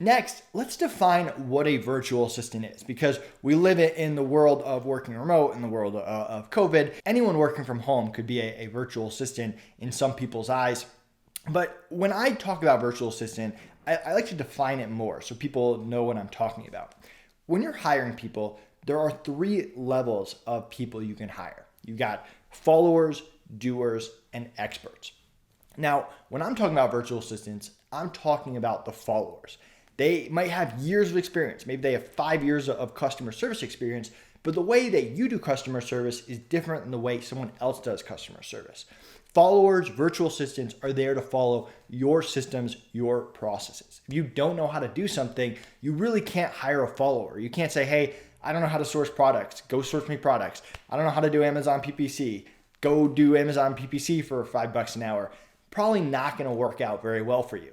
Next, let's define what a virtual assistant is, because we live it in the world of working remote, in the world of COVID. Anyone working from home could be a virtual assistant in some people's eyes. But when I talk about virtual assistant, I like to define it more so people know what I'm talking about. When you're hiring people, there are three levels of people you can hire. You've got followers, doers, and experts. Now, when I'm talking about virtual assistants, I'm talking about the followers. They might have years of experience. Maybe they have 5 years of customer service experience, but the way that you do customer service is different than the way someone else does customer service. Followers, virtual assistants are there to follow your systems, your processes. If you don't know how to do something, you really can't hire a follower. You can't say, hey, I don't know how to source products. Go source me products. I don't know how to do Amazon PPC. Go do Amazon PPC for $5 an hour. Probably not going to work out very well for you.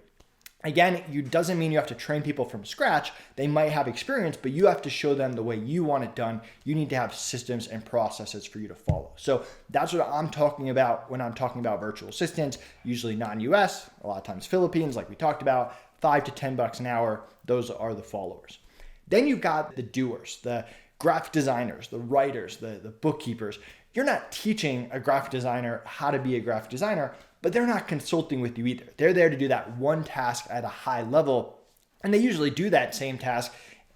Again, it doesn't mean you have to train people from scratch. They might have experience, but you have to show them the way you want it done. You need to have systems and processes for you to follow. So that's what I'm talking about when I'm talking about virtual assistants, usually non-US, a lot of times Philippines, like we talked about, $5 to $10 an hour. Those are the followers. Then you've got the doers, the graphic designers, the writers, the bookkeepers. You're not teaching a graphic designer how to be a graphic designer, but they're not consulting with you either. They're there to do that one task at a high level, and they usually do that same task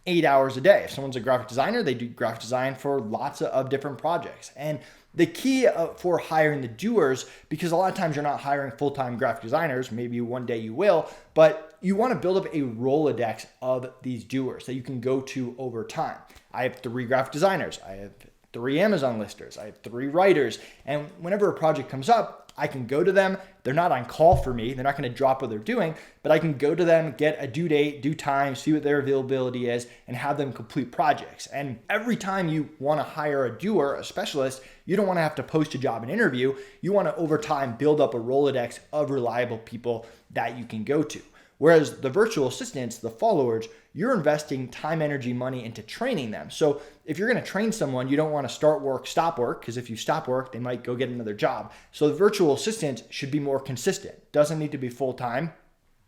8 hours a day. If someone's a graphic designer, they do graphic design for lots of different projects. And the key for hiring the doers, because a lot of times you're not hiring full-time graphic designers, maybe one day you will, but you want to build up a Rolodex of these doers that you can go to over time. I have 3 graphic designers. I have 3 Amazon listers. I have 3 writers. And whenever a project comes up, I can go to them. They're not on call for me. They're not going to drop what they're doing, but I can go to them, get a due date, due time, see what their availability is, and have them complete projects. And every time you want to hire a doer, a specialist, you don't want to have to post a job and interview. You want to, over time, build up a Rolodex of reliable people that you can go to. Whereas the virtual assistants, the followers, you're investing time, energy, money into training them. So if you're going to train someone, you don't want to start work, stop work, because if you stop work, they might go get another job. So the virtual assistant should be more consistent. Doesn't need to be full-time.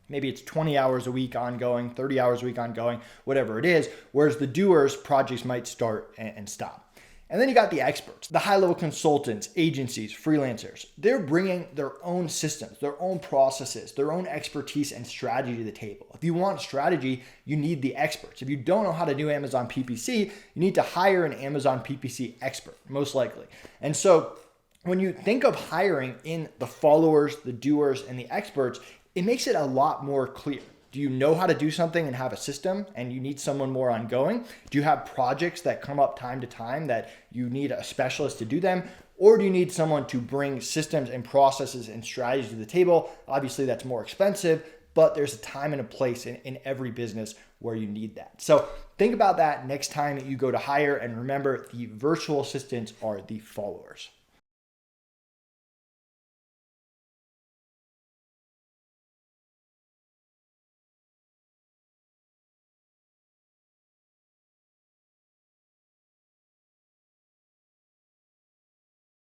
Maybe it's 20 hours a week ongoing, 30 hours a week ongoing, whatever it is. Whereas the doers, projects might start and stop. And then you got the experts, the high-level consultants, agencies, freelancers. They're bringing their own systems, their own processes, their own expertise and strategy to the table. If you want strategy, you need the experts. If you don't know how to do Amazon PPC, you need to hire an Amazon PPC expert, most likely. And so when you think of hiring in the followers, the doers, and the experts, it makes it a lot more clear. Do you know how to do something and have a system and you need someone more ongoing? Do you have projects that come up time to time that you need a specialist to do them? Or do you need someone to bring systems and processes and strategies to the table? Obviously, that's more expensive, but there's a time and a place in every business where you need that. So think about that next time you go to hire, and remember, the virtual assistants are the followers.